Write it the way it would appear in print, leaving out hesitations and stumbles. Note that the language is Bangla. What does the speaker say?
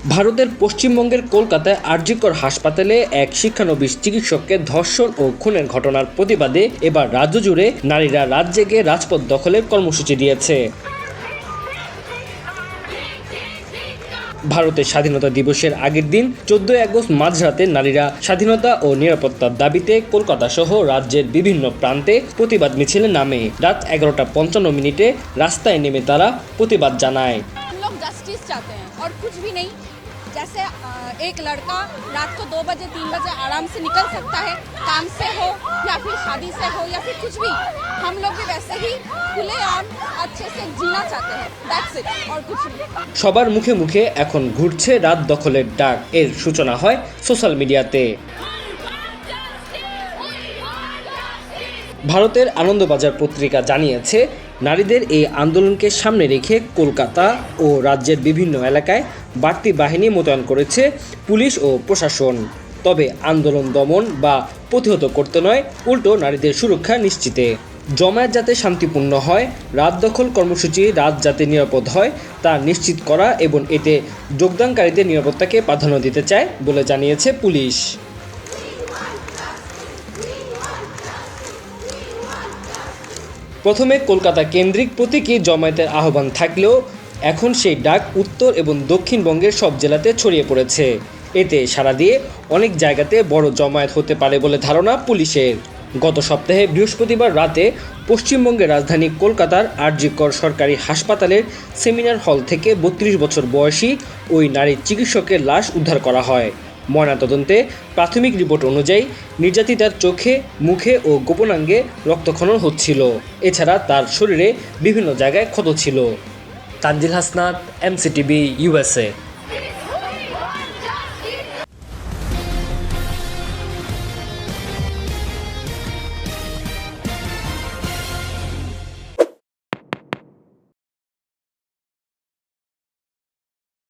ভারতের পশ্চিমবঙ্গের কলকাতায় আরজিকর হাসপাতালে এক শিক্ষানবিশ চিকিৎসককে ধর্ষণ ও খুনের ঘটনার প্রতিবাদে এবার রাজ্য জুড়ে নারীরা রাত জেগে রাজপথ দখলের কর্মসূচি দিয়েছে। ভারতের স্বাধীনতা দিবসের আগের দিন 14 আগস্ট মাঝরাতে নারীরা স্বাধীনতা ও নিরাপত্তার দাবিতে কলকাতা সহ রাজ্যের বিভিন্ন প্রান্তে প্রতিবাদ মিছিলে নামে। রাত 11:55 রাস্তায় নেমে তারা প্রতিবাদ জানায়। जस्टिस चाहते हैं और कुछ भी नहीं। जैसे एक लड़का रात को 2 बजे 3 बजे आराम से निकल सकता है, काम से हो या फिर शादी से हो या फिर कुछ भी, हम लोग भी वैसे ही खुलेआम अच्छे से जीना चाहते हैं। दैट्स इट और कुछ नहीं। সবার মুখে মুখে এখন ঘুরছে রাত দখলের ডাক। এর সূচনা হয় সোশ্যাল মিডিয়াতে। ভারতের আনন্দবাজার পত্রিকা জানিয়েছে, নারীদের এই আন্দোলনকে সামনে রেখে কলকাতা ও রাজ্যের বিভিন্ন এলাকায় বাড়তি বাহিনী মোতায়েন করেছে পুলিশ ও প্রশাসন। তবে আন্দোলন দমন বা প্রতিহত করতে নয়, উল্টো নারীদের সুরক্ষা নিশ্চিতে। জমায়েত যাতে শান্তিপূর্ণ হয়, রাত দখল কর্মসূচি রাত যাতে নিরাপদ হয় তা নিশ্চিত করা এবং এতে যোগদানকারীদের নিরাপত্তাকে প্রাধান্য দিতে চায় বলে জানিয়েছে পুলিশ। প্রথমে কলকাতা কেন্দ্রিক প্রতীকী জমায়েতের আহ্বান থাকলেও এখন সেই ডাক উত্তর এবং দক্ষিণবঙ্গের সব জেলাতে ছড়িয়ে পড়েছে। এতে সাড়া দিয়ে অনেক জায়গাতে বড় জমায়েত হতে পারে বলে ধারণা পুলিশের। গত সপ্তাহে বৃহস্পতিবার রাতে পশ্চিমবঙ্গের রাজধানী কলকাতার আরজিকর সরকারি হাসপাতালের সেমিনার হল থেকে 32 বছর বয়সী ওই নারী চিকিৎসকের লাশ উদ্ধার করা হয়। ময়নাতদন্তে প্রাথমিক রিপোর্ট অনুযায়ী নির্যাতিতার চোখে, মুখে ও গোপনাঙ্গে রক্তক্ষরণ হচ্ছিল। এছাড়া তার শরীরে বিভিন্ন জায়গায় ক্ষত ছিল। Tanzil Hasnat, MCTV, USA।